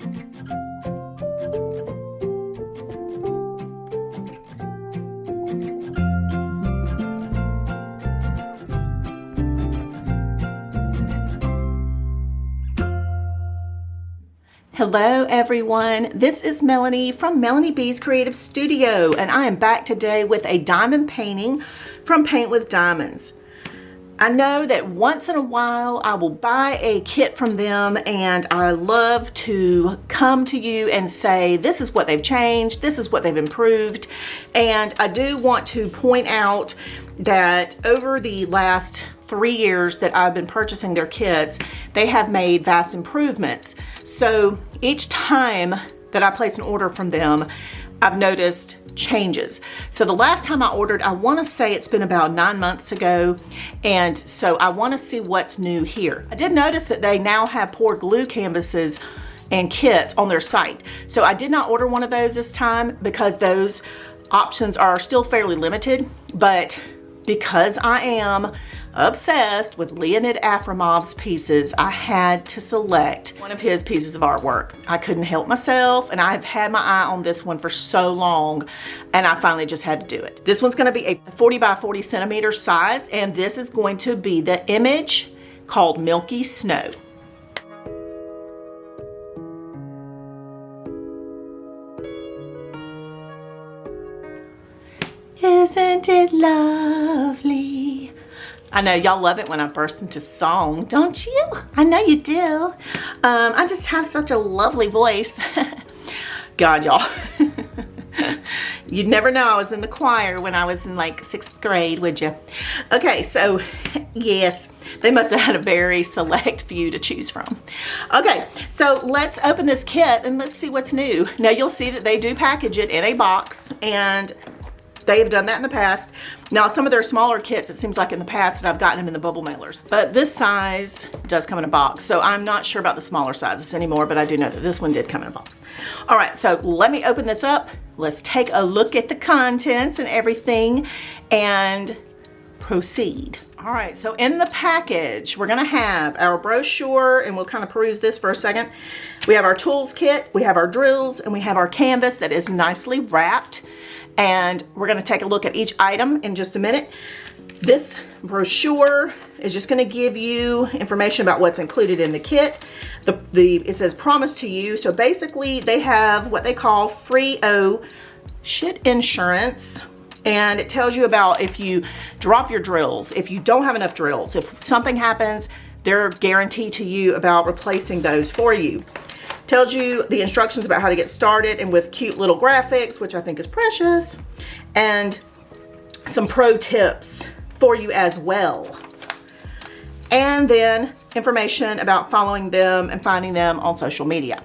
Hello everyone, this is Melanie from Melanie B's Creative Studio, and I am back today with a diamond painting from Paint with Diamonds. I know that once in a while I will buy a kit from them, and I love to come to you and say this is what they've changed, this is what they've improved, and I do want to point out that over the last 3 years that I've been purchasing their kits, they have made vast improvements. So each time that I place an order from them, I've noticed changes. So the last time I ordered, I want to say it's been about 9 months ago, and so I want to see what's new here. I did notice that they now have poured glue canvases and kits on their site. So I did not order one of those this time because those options are still fairly limited, but because I am obsessed with Leonid Afremov's pieces, I had to select one of his pieces of artwork. I couldn't help myself, and I've had my eye on this one for so long, and I finally just had to do it. This one's going to be a 40 by 40 centimeter size, and this is going to be the image called Milky Snow. Isn't it lovely? I know y'all love it when I burst into song, don't you? I know you do. I just have such a lovely voice. God, y'all. You'd never know I was in the choir when I was in like 6th grade, would you? Okay, so yes, they must have had a very select few to choose from. Okay, so let's open this kit and let's see what's new. Now you'll see that they do package it in a box, and they have done that in the past. Now, some of their smaller kits, it seems like in the past that I've gotten them in the bubble mailers. But this size does come in a box, so I'm not sure about the smaller sizes anymore, but I do know that this one did come in a box. All right, so let me open this up. Let's take a look at the contents and everything and proceed. All right, so in the package, we're gonna have our brochure, and we'll kind of peruse this for a second. We have our tools kit, we have our drills, and we have our canvas that is nicely wrapped. And we're going to take a look at each item in just a minute. This brochure is just going to give you information about what's included in the kit. It says promise to you. So basically they have what they call free shit insurance. And it tells you about if you drop your drills, if you don't have enough drills, if something happens, they're guaranteed to you about replacing those for you. Tells you the instructions about how to get started, and with cute little graphics, which I think is precious, and some pro tips for you as well. And then information about following them and finding them on social media.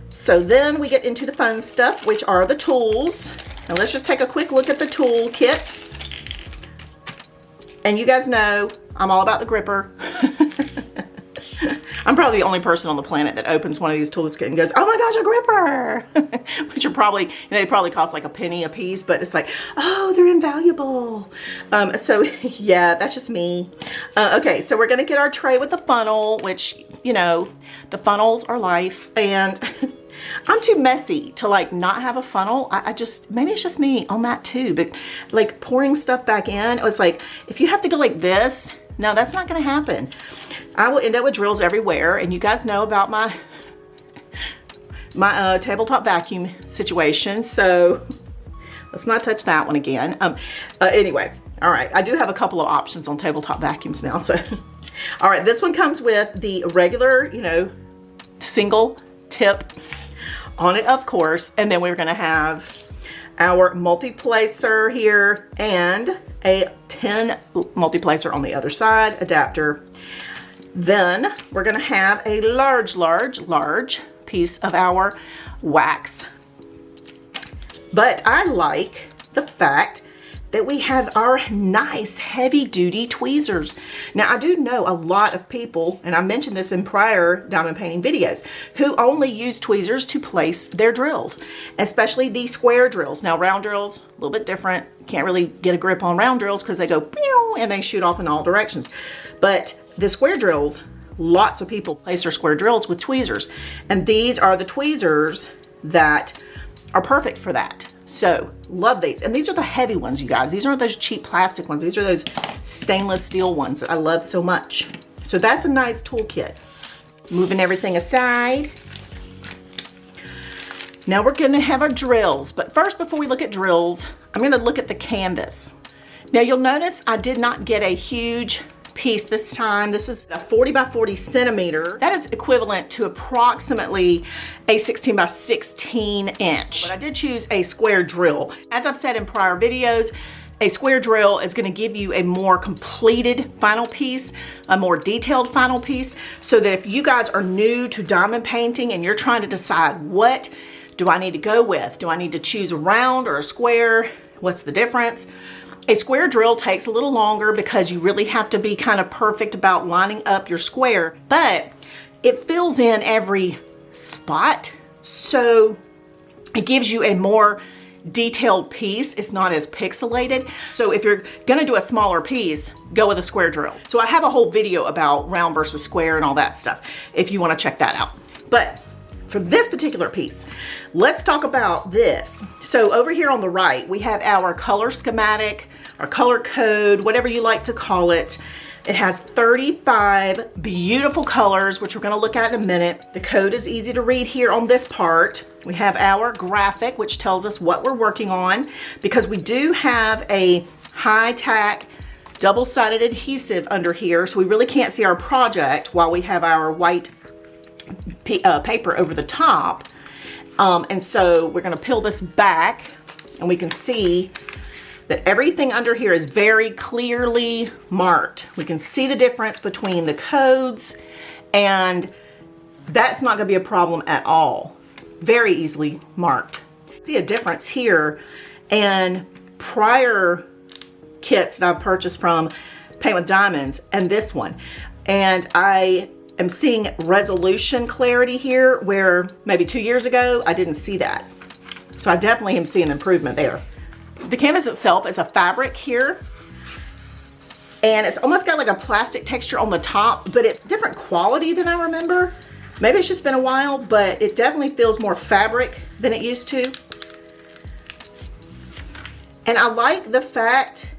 So then we get into the fun stuff, which are the tools. And let's just take a quick look at the tool kit. And you guys know I'm all about the gripper. I'm probably the only person on the planet that opens one of these tools and goes, oh my gosh, a gripper! Which are probably, they probably cost like a penny a piece, but it's like, oh, they're invaluable. So yeah, that's just me. Okay, so we're gonna get our tray with the funnel, which, you know, the funnels are life. And I'm too messy to like not have a funnel. I just, maybe it's just me on that too, but like pouring stuff back in, it's like, if you have to go like this, no, that's not gonna happen. I will end up with drills everywhere, and you guys know about my tabletop vacuum situation, so let's not touch that one again. Anyway, all right, I do have a couple of options on tabletop vacuums now, so. All right, this one comes with the regular, you know, single tip on it, of course, and then we're gonna have our multi-placer here and a 10 multi-placer on the other side, adapter. Then we're gonna have a large piece of our wax. But I like the fact that we have our nice heavy duty tweezers. Now I do know a lot of people, and I mentioned this in prior diamond painting videos, who only use tweezers to place their drills, especially the square drills. Now round drills, a little bit different. You can't really get a grip on round drills because they go pew and they shoot off in all directions. But the square drills, lots of people place their square drills with tweezers. And these are the tweezers that are perfect for that. So love these. And these are the heavy ones, you guys. These aren't those cheap plastic ones. These are those stainless steel ones that I love so much. So that's a nice toolkit. Moving everything aside. Now we're gonna have our drills. But first, before we look at drills, I'm gonna look at the canvas. Now you'll notice I did not get a huge piece this time. This is a 40 by 40 centimeter. That is equivalent to approximately a 16 by 16 inch. But I did choose a square drill. As I've said in prior videos, a square drill is going to give you a more completed final piece, a more detailed final piece, so that if you guys are new to diamond painting and you're trying to decide what do I need to go with, do I need to choose a round or a square, what's the difference? A square drill takes a little longer because you really have to be kind of perfect about lining up your square, but it fills in every spot, so it gives you a more detailed piece. It's not as pixelated. So if you're gonna do a smaller piece, go with a square drill. So I have a whole video about round versus square and all that stuff if you want to check that out. But for this particular piece, let's talk about this. So over here on the right, we have our color schematic, our color code, whatever you like to call it. It has 35 beautiful colors, which we're gonna look at in a minute. The code is easy to read here on this part. We have our graphic, which tells us what we're working on, because we do have a high-tack double-sided adhesive under here, so we really can't see our project while we have our white paper over the top. And so we're gonna peel this back and we can see that everything under here is very clearly marked. We can see the difference between the codes, and that's not gonna be a problem at all. Very easily marked. See a difference here and prior kits that I've purchased from Paint with Diamonds and this one. And I am seeing resolution clarity here where maybe 2 years ago I didn't see that. So I definitely am seeing improvement there. The canvas itself is a fabric here, and it's almost got like a plastic texture on the top, but it's different quality than I remember. Maybe it's just been a while, but it definitely feels more fabric than it used to. And I like the fact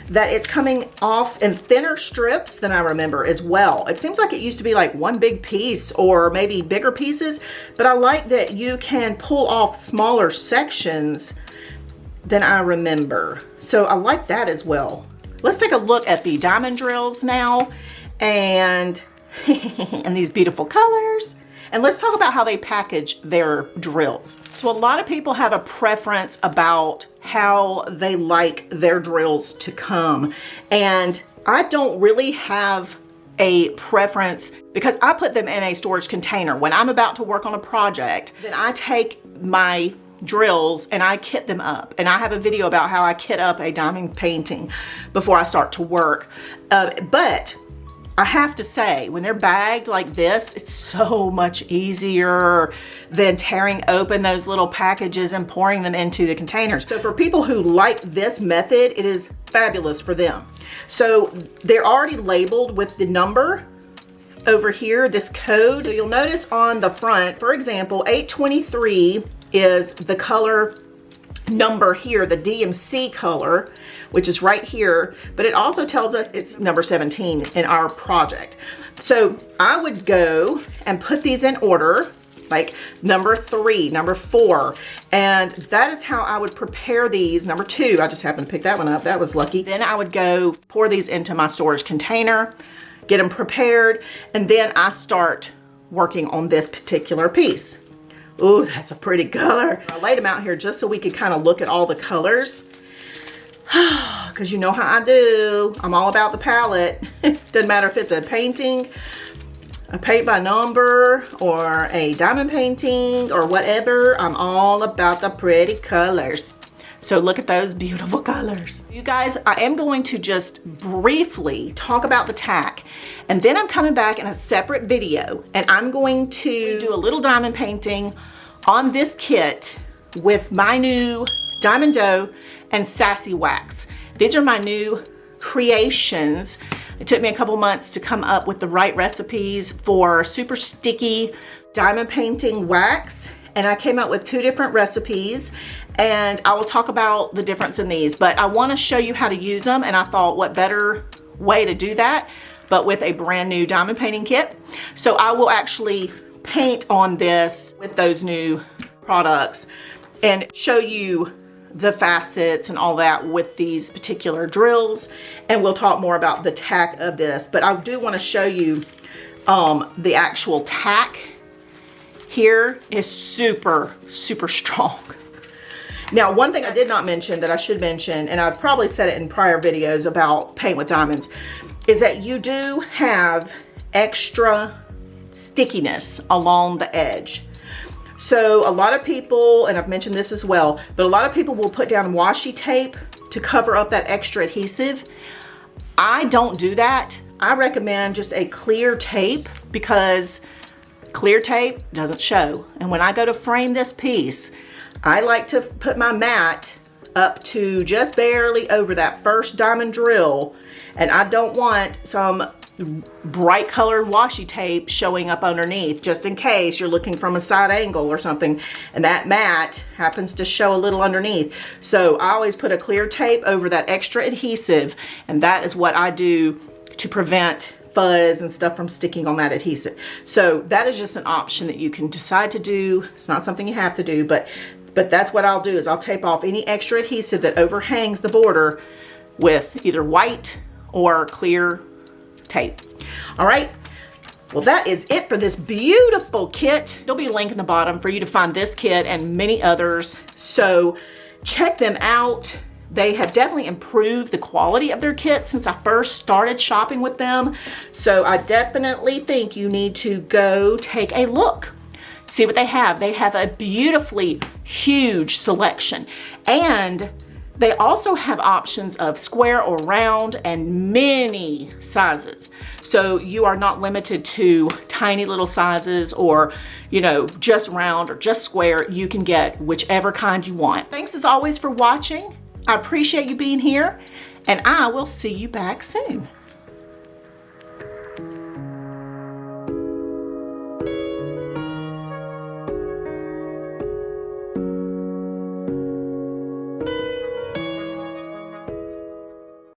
that it's coming off in thinner strips than I remember as well. It seems like it used to be like one big piece or maybe bigger pieces, but I like that you can pull off smaller sections than I remember. So I like that as well. Let's take a look at the diamond drills now and, and these beautiful colors. And let's talk about how they package their drills. So a lot of people have a preference about how they like their drills to come. And I don't really have a preference because I put them in a storage container. When I'm about to work on a project, then I take my drills and I kit them up. And I have a video about how I kit up a diamond painting before I start to work. But I have to say, when they're bagged like this, it's so much easier than tearing open those little packages and pouring them into the containers. So for people who like this method, it is fabulous for them. So they're already labeled with the number over here, this code. So you'll notice on the front, for example, 823 is the color number here, the DMC color, which is right here, but it also tells us it's number 17 in our project. So I would go and put these in order, like number 3, number 4, and that is how I would prepare these. Number 2, I just happened to pick that one up, that was lucky. Then I would go pour these into my storage container, get them prepared, and then I start working on this particular piece. Ooh, that's a pretty color. I laid them out here just so we could kind of look at all the colors. Because you know how I do. I'm all about the palette. Doesn't matter if it's a painting, a paint by number, or a diamond painting, or whatever. I'm all about the pretty colors. So look at those beautiful colors. You guys, I am going to just briefly talk about the tack, and then I'm coming back in a separate video, and I'm going to do a little diamond painting on this kit with my new Diamond Dough and Sassy Wax. These are my new creations It took me a couple months to come up with the right recipes for super sticky diamond painting wax. And I came out with 2 different recipes, and I will talk about the difference in these, but I want to show you how to use them. And I thought, what better way to do that but with a brand new diamond painting kit. So I will actually paint on this with those new products and show you the facets and all that with these particular drills, and we'll talk more about the tack of this. But I do want to show you the actual tack here is super strong. Now, one thing I did not mention that I should mention, and I've probably said it in prior videos about paint with diamonds, is that you do have extra stickiness along the edge. So a lot of people, and I've mentioned this as well, but a lot of people will put down washi tape to cover up that extra adhesive. I don't do that. I recommend just a clear tape, because clear tape doesn't show. And when I go to frame this piece, I like to put my mat up to just barely over that first diamond drill, and I don't want some bright colored washi tape showing up underneath, just in case you're looking from a side angle or something and that mat happens to show a little underneath. So I always put a clear tape over that extra adhesive, and that is what I do to prevent fuzz and stuff from sticking on that adhesive. So that is just an option that you can decide to do. It's not something you have to do, but that's what I'll do, is I'll tape off any extra adhesive that overhangs the border with either white or clear tape. All right, well, that is it for this beautiful kit. There'll be a link in the bottom for you to find this kit and many others, so check them out. They have definitely improved the quality of their kits since I first started shopping with them, so I definitely think you need to go take a look, see what they have. They have a beautifully huge selection, and they also have options of square or round and many sizes. So you are not limited to tiny little sizes or, you know, just round or just square. You can get whichever kind you want. Thanks as always for watching. I appreciate you being here, and I will see you back soon.